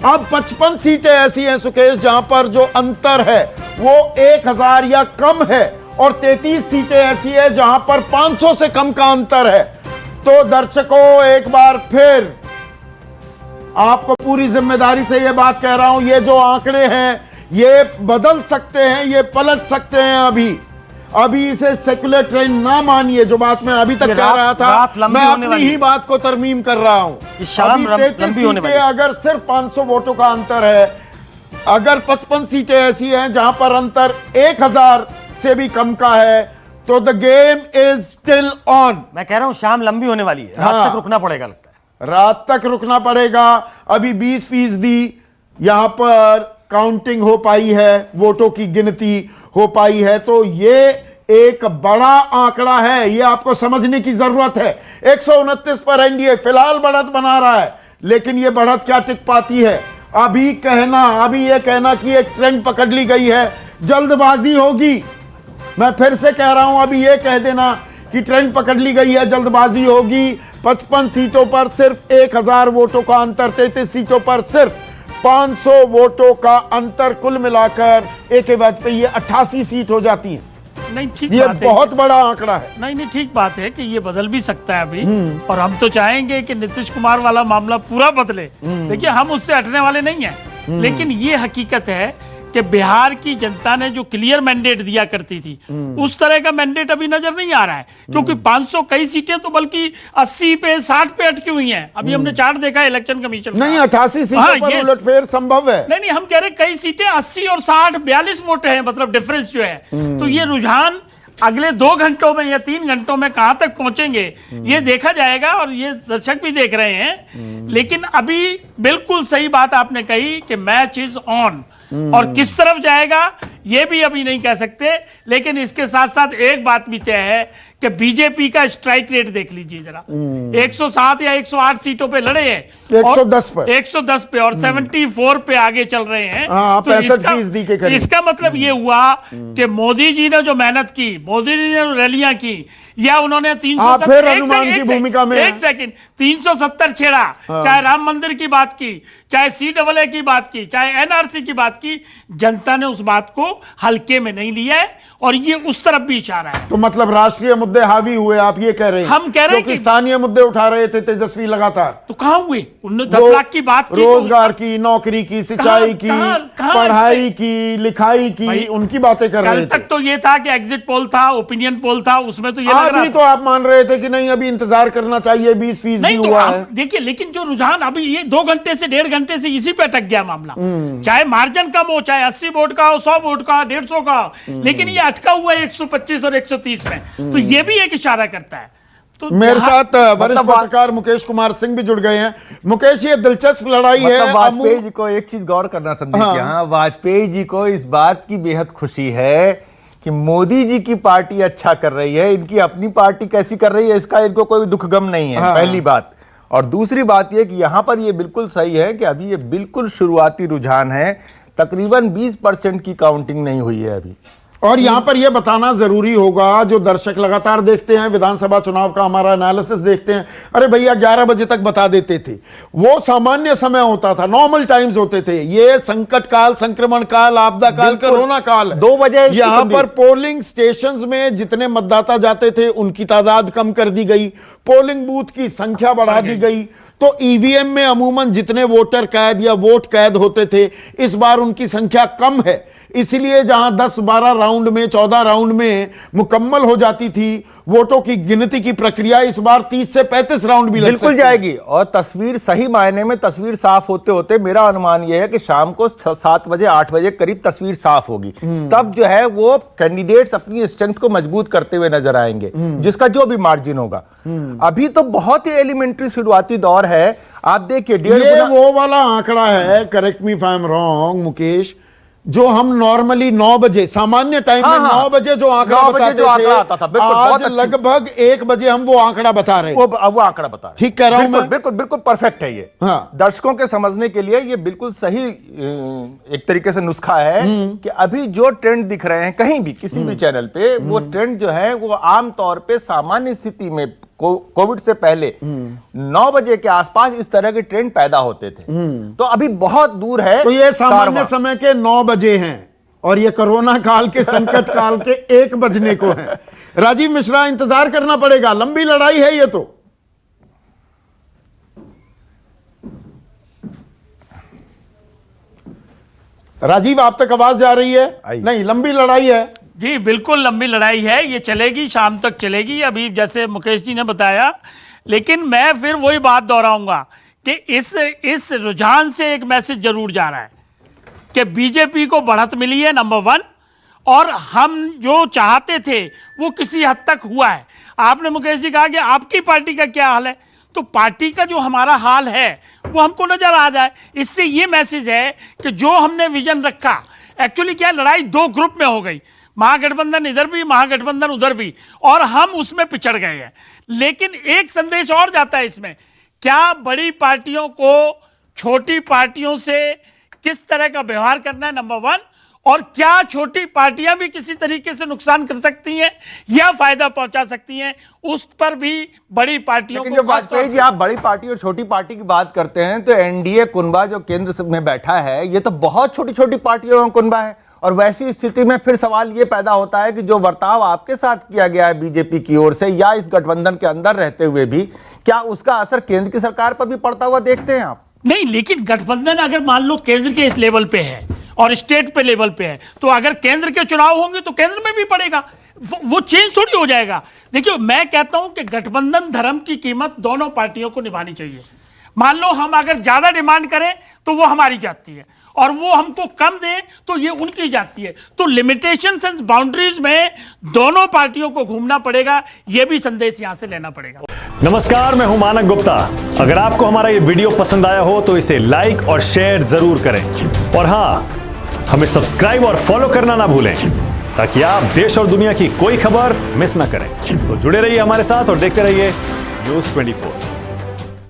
अब 55 सीटें ऐसी हैं सुकेश जहां पर जो अंतर है वो 1000 या कम है, और 33 सीटें ऐसी है जहां पर 500 से कम का अंतर है। तो दर्शकों, एक बार फिर आपको पूरी जिम्मेदारी से यह बात कह रहा हूं, ये जो आंकड़े हैं ये बदल सकते हैं, ये पलट सकते हैं। अभी इसे सेकुलर ट्रेंड ना मानिए। जो बात मैं अभी तक कह रहा था, मैं अपनी ही बात को तरमीम कर रहा हूं। अभी 33 सीटें अगर सिर्फ 500 वोटों का अंतर है, अगर 55 सीटें ऐसी हैं जहां पर अंतर 1000 से भी कम का है, तो the game is still on. मैं कह रहा हूं शाम लंबी होने वाली है, रात तक रुकना पड़ेगा, लगता है रात तक रुकना पड़ेगा। अभी 20% यहां पर काउंटिंग हो पाई है, वोटों की गिनती हो पाई है। तो ये एक बड़ा आंकड़ा है, ये आपको समझने की जरूरत है। 129 पर एनडीए फिलहाल बढ़त बना रहा है, लेकिन ये बढ़त क्या टिक पाती है? अभी ये कहना कि एक ट्रेंड पकड़ ली गई है, जल्दबाजी होगी। मैं फिर से कह रहा हूं, अभी ये कह देना कि ट्रेंड पकड़ ली गई है, जल्दबाजी होगी। 55 सीटों पर सिर्फ 1000 वोटों का अंतर, 33 सीटों पर सिर्फ 500 वोटों का अंतर, कुल मिलाकर एक बात पे ये 88 सीट हो जाती है। नहीं, ठीक ये बात है, बहुत बड़ा आंकड़ा है। नहीं ठीक बात है कि ये बदल भी सकता है अभी, और हम तो चाहेंगे कि नीतीश कुमार वाला मामला पूरा बदले। देखिए, हम उससे हटने वाले नहीं हैं, लेकिन ये हकीकत है कि बिहार की जनता ने जो क्लियर मैंडेट दिया करती थी, उस तरह का मैंडेट अभी नजर नहीं आ रहा है। क्योंकि 500 कई सीटें तो बल्कि 80 पे 60 पे अटकी हुई हैं। अभी हमने चार्ट देखा इलेक्शन कमीशन नहीं, 88 सीटों पर उलटफेर संभव है। नहीं, हम कह रहे कई सीटें 80 और 60 42 वोट है, मतलब डिफरेंस जो है। तो ये रुझान अगले 2 घंटों में या 3 घंटों में कहां तक पहुंचेंगे ये देखा जाएगा, और ये दर्शक भी देख रहे हैं। लेकिन अभी बिल्कुल सही बात आपने कही कि मैच इज ऑन, और किस तरफ जाएगा ये भी अभी नहीं कह सकते। लेकिन इसके साथ साथ एक बात भी तय है कि बीजेपी का स्ट्राइक रेट देख लीजिए जरा, 107 या 108 सीटों पे लड़े हैं, 110 पे और 74 पे आगे चल रहे हैं। तो इसका मतलब ये हुआ कि मोदी जी ने जो मेहनत की, मोदी जी ने जो रैलियां की, या उन्होंने 370 छेड़ा, चाहे राम मंदिर की बात की, चाहे CAA की बात की, चाहे NRC की बात की, जनता ने उस बात को हल्के में नहीं लिया है, और ये उस तरफ भी इशारा है। तो मतलब राष्ट्रीय मुद्दे हावी हुए, आप ये कह रहे हैं? हम कह रहे हैं कि स्थानीय मुद्दे उठा रहे थे तेजस्वी लगातार, तो कहां हुए? उन्होंने 10 लाख की बात की, रोजगार की, नौकरी की, सिंचाई की, पढ़ाई की, लिखाई की, उनकी बातें कर रहे थे। कल तक तो ये था कि एग्जिट पोल था, ओपिनियन पोल था, उसमें तो ये लग रहा था। तो आप मान रहे थे कि नहीं, अभी इंतजार करना चाहिए, 20% हुआ है। देखिए, लेकिन जो रुझान अभी ये 2 घंटे से 1.5 घंटे से इसी पे अटक गया मामला, चाहे मार्जिन कम हो, चाहे 80 वोट का हो, 100 वोट का, 150 का, लेकिन ये अटका हुआ है 125 और 130 में। तो ये भी एक इशारा करता है। तो मेरे साथ वरिष्ठ पत्रकार मुकेश कुमार सिंह भी जुड़ गए हैं। मुकेश, ये दिलचस्प लड़ाई है। वाजपेयी जी को एक चीज गौर करना संदीप, यहाँ वाजपेयी जी को इस बात की बेहद खुशी है कि मोदी जी की पार्टी अच्छा कर रही है, इनकी अपनी पार्टी कैसी कर रही है इसका इनको कोई दुख गम नहीं है। पहली बात। और दूसरी बात यह कि यहां पर यह बिल्कुल सही है कि अभी ये बिल्कुल शुरुआती रुझान है, तकरीबन 20% की काउंटिंग नहीं हुई है अभी। और यहां पर यह बताना जरूरी होगा, जो दर्शक लगातार देखते हैं, विधानसभा चुनाव का हमारा एनालिसिस देखते हैं, अरे भैया 11 बजे तक बता देते थे, वो सामान्य समय होता था, नॉर्मल टाइम्स होते थे। ये संकट काल, संक्रमण काल, आपदा काल, कोरोना काल, 2 बजे यहां पर पोलिंग स्टेशंस में जितने मतदाता जाते थे उनकी तादाद कम कर दी गई, पोलिंग बूथ की संख्या बढ़ा दी गई। तो ईवीएम में अमूमन जितने वोटर कैद या वोट कैद होते थे, इस बार उनकी संख्या कम है। इसलिए जहां 10-12 राउंड में, 14 राउंड में मुकम्मल हो जाती थी वोटों की गिनती की प्रक्रिया, इस बार 30 से 35 राउंड भी बिल्कुल जाएगी। और तस्वीर सही मायने में तस्वीर साफ होते होते मेरा अनुमान यह है कि शाम को 7 बजे 8 बजे करीब तस्वीर साफ होगी। तब जो है वो कैंडिडेट्स अपनी स्ट्रेंथ को मजबूत करते हुए नजर आएंगे, जिसका जो भी मार्जिन होगा। अभी तो बहुत ही एलिमेंट्री शुरुआती दौर है। आप देखिए, ये वो वाला आंकड़ा है, correct me if I am wrong Mukesh, जो हम नॉर्मली 9 बजे सामान्य टाइम में 9 बजे जो आंकड़ा बताते थे, आज लगभग 1 बजे हम वो आंकड़ा बता रहे हैं। वो आंकड़ा बता रहे हैं। ठीक कह रहा हूं मैं? बिल्कुल परफेक्ट है ये। दर्शकों के समझने के लिए ये बिल्कुल सही एक तरीके से नुस्खा है कि अभी जो ट्रेंड दिख रहे हैं कहीं भी किसी भी चैनल पे, वो ट्रेंड जो है वो आमतौर पे सामान्य स्थिति में कोविड से पहले 9 बजे के आसपास इस तरह के ट्रेंड पैदा होते थे। तो अभी बहुत दूर है। तो ये सामान्य समय के 9 बजे हैं और ये कोरोना काल के संकट काल के 1 बजने को है। राजीव मिश्रा, इंतजार करना पड़ेगा, लंबी लड़ाई है ये तो। राजीव, आप तक आवाज जा रही है? नहीं, लंबी लड़ाई है जी, बिल्कुल लंबी लड़ाई है, ये चलेगी, शाम तक चलेगी, अभी जैसे मुकेश जी ने बताया। लेकिन मैं फिर वही बात दोहराऊंगा कि इस रुझान से एक मैसेज जरूर जा रहा है कि बीजेपी को बढ़त मिली है, नंबर 1, और हम जो चाहते थे वो किसी हद तक हुआ है। आपने मुकेश जी कहा कि आपकी पार्टी का क्या हाल है, तो पार्टी का जो हमारा हाल है वो हमको नजर आ जाए। इससे ये मैसेज है कि जो हमने विजन रखा, एक्चुअली क्या लड़ाई 2 ग्रुप में हो गई, महागठबंधन इधर भी, महागठबंधन उधर भी, और हम उसमें पिछड़ गए हैं। लेकिन एक संदेश और जाता है इसमें, क्या बड़ी पार्टियों को छोटी पार्टियों से किस तरह का व्यवहार करना है, नंबर 1, और क्या छोटी पार्टियां भी किसी तरीके से नुकसान कर सकती हैं या फायदा पहुंचा सकती हैं, उस पर भी बड़ी पार्टियों को। जब वाजपेयी जी आप बड़ी पार्टी और छोटी पार्टी की बात करते हैं तो एनडीए कुनबा जो केंद्र में बैठा है, ये तो बहुत छोटी छोटी पार्टियों का कुनबा है। और वैसी स्थिति में फिर सवाल ये पैदा होता है कि जो बर्ताव आपके साथ किया गया है बीजेपी की ओर से या इस गठबंधन के अंदर रहते हुए भी, क्या उसका असर केंद्र की सरकार पर भी पड़ता हुआ देखते हैं आप? नहीं, लेकिन गठबंधन अगर मान लो केंद्र के इस लेवल पे है और स्टेट पे लेवल पे है, तो अगर केंद्र के चुनाव होंगे तो केंद्र में भी पड़ेगा, वो चेंज थोड़ी हो जाएगा। देखिए, मैं कहता हूं कि गठबंधन धर्म की कीमत दोनों पार्टियों को निभानी चाहिए। मान लो हम अगर ज्यादा डिमांड करें तो वो हमारी जाती है, और वो हमको कम दें तो ये उनकी जाती है। तो लिमिटेशंस एंड बाउंड्रीज में दोनों पार्टियों को घूमना पड़ेगा, ये भी संदेश यहां से लेना पड़ेगा। नमस्कार, मैं हूं मानक गुप्ता। अगर आपको हमारा ये वीडियो पसंद आया हो तो इसे लाइक और शेयर जरूर करें, और हां, हमें सब्सक्राइब और फॉलो करना ना भूलें ताकि आप देश और दुनिया की कोई खबर मिस ना करें। तो जुड़े रहिए हमारे साथ और देखते रहिए News 24।